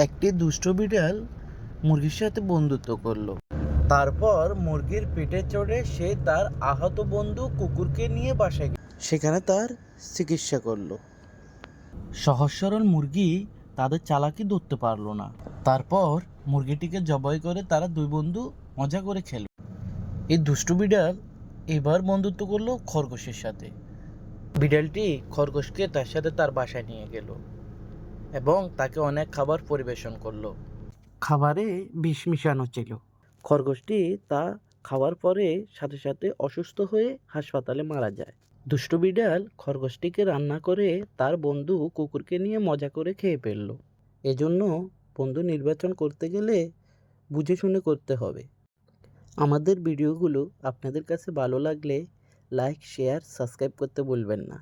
একটি দুষ্ট বিড়াল মুরগির সাথে বন্ধুত্ব করলো। তারপর মুরগির পেটে চড়ে সে তার আহত বন্ধু কুকুরকে নিয়ে বাসায় গেল। সেখানে তার চিকিৎসা করলো। সহজ সরল মুরগি তাদের চালাকি ধরতে পারলো না। তারপর মুরগিটিকে জবাই করে তারা দুই বন্ধু মজা করে খেল। এই দুষ্টু বিড়াল এবার বন্ধুত্ব করলো খরগোশের সাথে। বিড়ালটি খরগোশকে তার সাথে তার বাসায় নিয়ে গেল এবং তাকে অনেক খাবার পরিবেশন করলো। খাবারে বিষ মিশানো ছিল। খরগোশটি তা খাওয়ার পরে সাথে সাথে অসুস্থ হয়ে হাসপাতালে মারা যায়। দুষ্টু বিড়াল খরগোশটিকে রান্না করে তার বন্ধু কুকুরকে নিয়ে মজা করে খেয়ে ফেলল। এজন্য বন্ধু নির্বাচন করতে গেলে বুঝে শুনে করতে হবে। আমাদের ভিডিওগুলো আপনাদের কাছে ভালো লাগলে লাইক, শেয়ার, সাবস্ক্রাইব করতে ভুলবেন না।